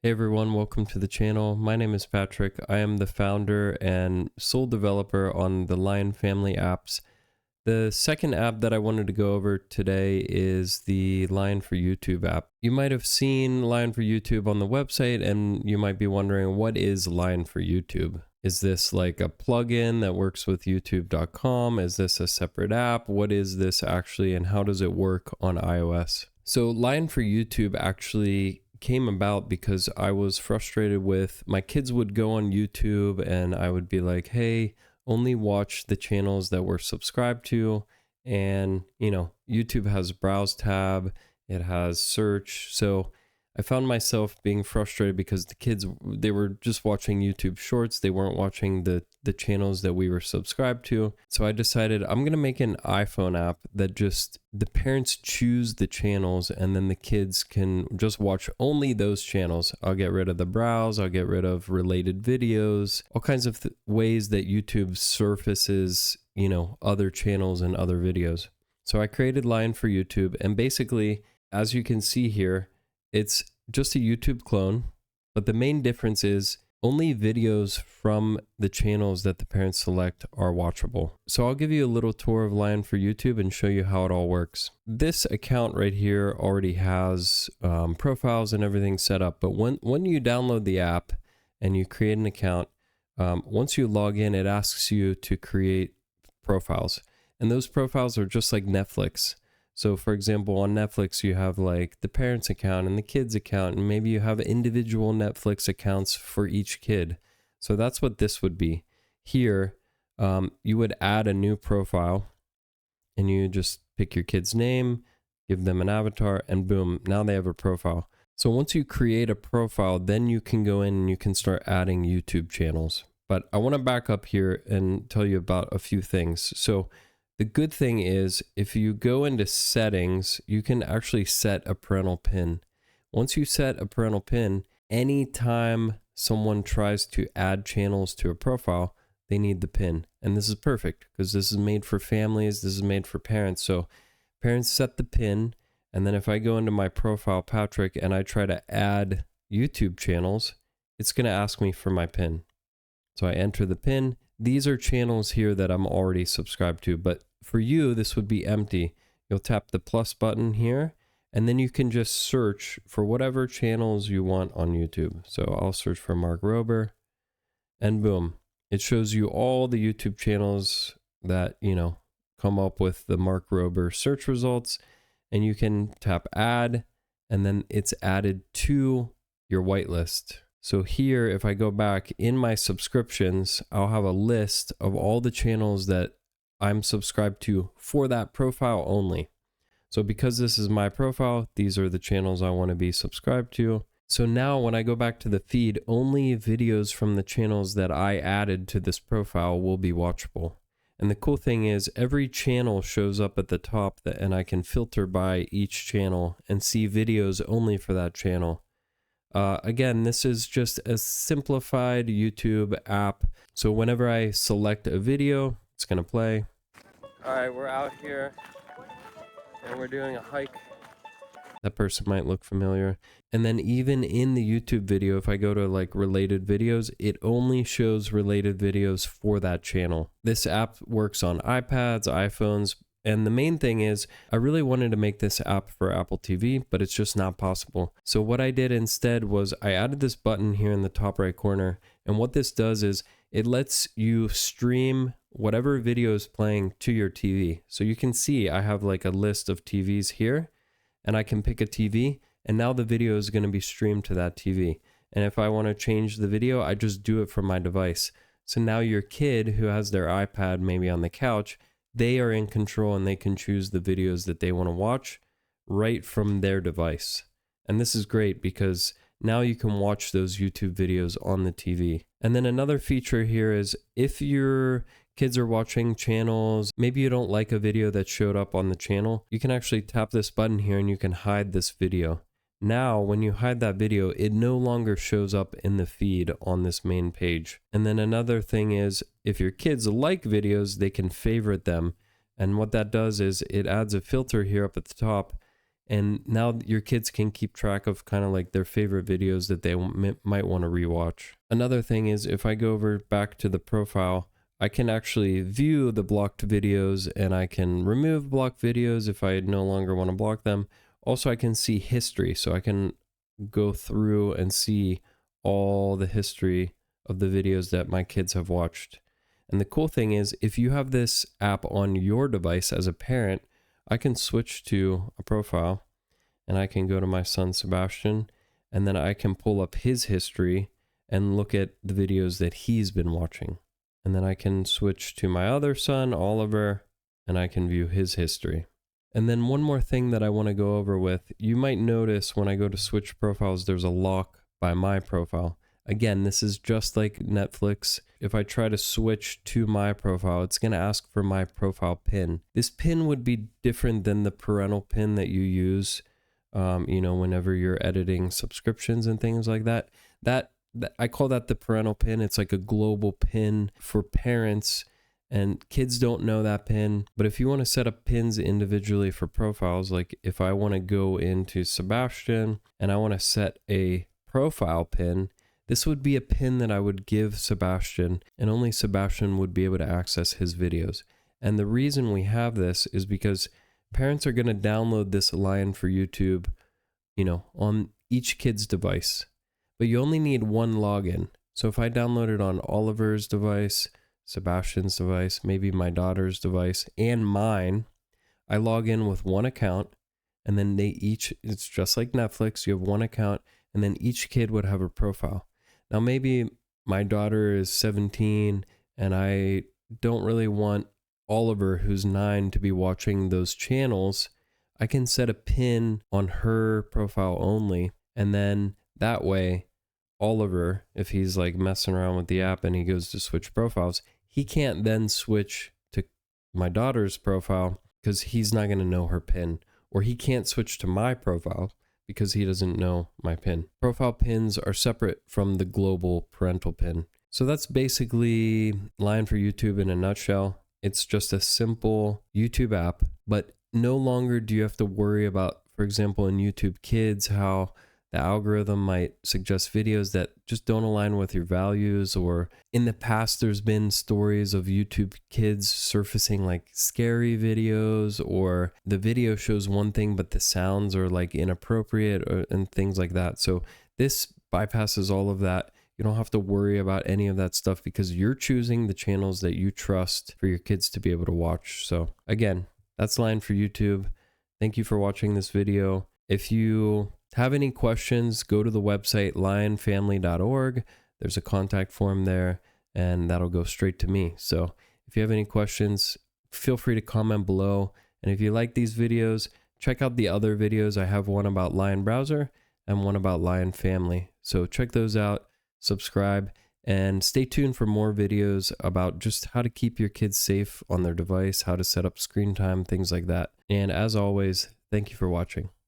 Hey everyone, welcome to the channel. My name is Patrick. I am the founder and sole developer on the Lion family apps. The second app that I wanted to go over today is the Lion for YouTube app. You might have seen Lion for YouTube on the website and you might be wondering, what is Lion for YouTube? Is this like a plugin that works with youtube.com? Is this a separate app? What is this actually, and how does it work on iOS? So Lion for YouTube actually came about because I was frustrated with my kids would go on YouTube and I would be like, hey, only watch the channels that we're subscribed to. And YouTube has browse tab, it has search. So I found myself being frustrated because the kids, they were just watching YouTube shorts. They weren't watching the channels that we were subscribed to. So I decided I'm going to make an iPhone app that just the parents choose the channels and then the kids can just watch only those channels. I'll get rid of the browse. I'll get rid of related videos, all kinds of ways that YouTube surfaces, other channels and other videos. So I created Lion for YouTube, and basically, as you can see here, it's just a YouTube clone, but the main difference is only videos from the channels that the parents select are watchable. So I'll give you a little tour of Lion for YouTube and show you how it all works. This account right here already has profiles and everything set up, but when you download the app and you create an account, once you log in, it asks you to create profiles. And those profiles are just like Netflix. So for example, on Netflix, you have like the parents account and the kids account, and maybe you have individual Netflix accounts for each kid. So that's what this would be. Here, you would add a new profile and you just pick your kid's name, give them an avatar, and boom, now they have a profile. So once you create a profile, then you can go in and you can start adding YouTube channels. But I want to back up here and tell you about a few things. So the good thing is, if you go into settings, you can actually set a parental pin. Once you set a parental pin, anytime someone tries to add channels to a profile, they need the pin. And this is perfect because this is made for families, this is made for parents. So parents set the pin, and then if I go into my profile, Patrick, and I try to add YouTube channels, it's going to ask me for my pin. So I enter the pin. These are channels here that I'm already subscribed to, but for you, this would be empty. You'll tap the plus button here, and then you can just search for whatever channels you want on YouTube. So I'll search for Mark Rober, and boom, it shows you all the YouTube channels that, come up with the Mark Rober search results, and you can tap add, and then it's added to your whitelist. So here, if I go back in my subscriptions, I'll have a list of all the channels that I'm subscribed to for that profile only. So because this is my profile, these are the channels I want to be subscribed to. So now when I go back to the feed, only videos from the channels that I added to this profile will be watchable. And the cool thing is every channel shows up at the top and I can filter by each channel and see videos only for that channel. Again, this is just a simplified YouTube app. So whenever I select a video, it's going to play. All right, we're out here and we're doing a hike. That person might look familiar. And then even in the YouTube video, if I go to like related videos, it only shows related videos for that channel. This app works on iPads, iPhones. And the main thing is, I really wanted to make this app for Apple TV, but it's just not possible. So what I did instead was I added this button here in the top right corner. And what this does is it lets you stream whatever video is playing to your TV. So you can see I have like a list of TVs here, and I can pick a TV, and now the video is going to be streamed to that TV. And if I want to change the video, I just do it from my device. So now your kid who has their iPad maybe on the couch, they are in control and they can choose the videos that they want to watch right from their device. And this is great because now you can watch those YouTube videos on the TV. And then another feature here is if your kids are watching channels, maybe you don't like a video that showed up on the channel, you can actually tap this button here and you can hide this video. Now, when you hide that video, it no longer shows up in the feed on this main page. And then another thing is, if your kids like videos, they can favorite them. And what that does is it adds a filter here up at the top, And now your kids can keep track of kind of like their favorite videos that they might want to rewatch. Another thing is if I go over back to the profile, I can actually view the blocked videos and I can remove blocked videos if I no longer want to block them. Also, I can see history, so I can go through and see all the history of the videos that my kids have watched. And the cool thing is, if you have this app on your device as a parent, I can switch to a profile and I can go to my son Sebastian, and then I can pull up his history and look at the videos that he's been watching. And then I can switch to my other son, Oliver, and I can view his history. And then one more thing that I want to go over with, you might notice when I go to switch profiles, there's a lock by my profile. Again, this is just like Netflix. If I try to switch to my profile, it's going to ask for my profile pin. This pin would be different than the parental pin that you use, whenever you're editing subscriptions and things like that. I call that the parental pin. It's like a global pin for parents, and kids don't know that pin. But if you want to set up pins individually for profiles, like if I want to go into Sebastian and I want to set a profile pin, this would be a pin that I would give Sebastian, and only Sebastian would be able to access his videos. And the reason we have this is because parents are going to download this line for YouTube, on each kid's device. But you only need one login. So if I download it on Oliver's device, Sebastian's device, maybe my daughter's device, and mine, I log in with one account, and then it's just like Netflix, you have one account, and then each kid would have a profile. Now, maybe my daughter is 17 and I don't really want Oliver, who's 9, to be watching those channels. I can set a pin on her profile only. And then that way, Oliver, if he's like messing around with the app and he goes to switch profiles, he can't then switch to my daughter's profile because he's not going to know her pin. Or he can't switch to my profile because he doesn't know my pin. Profile pins are separate from the global parental pin. So that's basically Line for YouTube in a nutshell. It's just a simple YouTube app, but no longer do you have to worry about, for example, in YouTube Kids, how the algorithm might suggest videos that just don't align with your values. Or in the past, there's been stories of YouTube Kids surfacing like scary videos, or the video shows one thing, but the sounds are like inappropriate and things like that. So this bypasses all of that. You don't have to worry about any of that stuff because you're choosing the channels that you trust for your kids to be able to watch. So again, that's Line for YouTube. Thank you for watching this video. If you have any questions, go to the website lionfamily.org. There's a contact form there, and that'll go straight to me. So if you have any questions, feel free to comment below. And if you like these videos, check out the other videos. I have one about Lion Browser and one about Lion Family. So check those out, subscribe, and stay tuned for more videos about just how to keep your kids safe on their device, how to set up screen time, things like that. And as always, thank you for watching.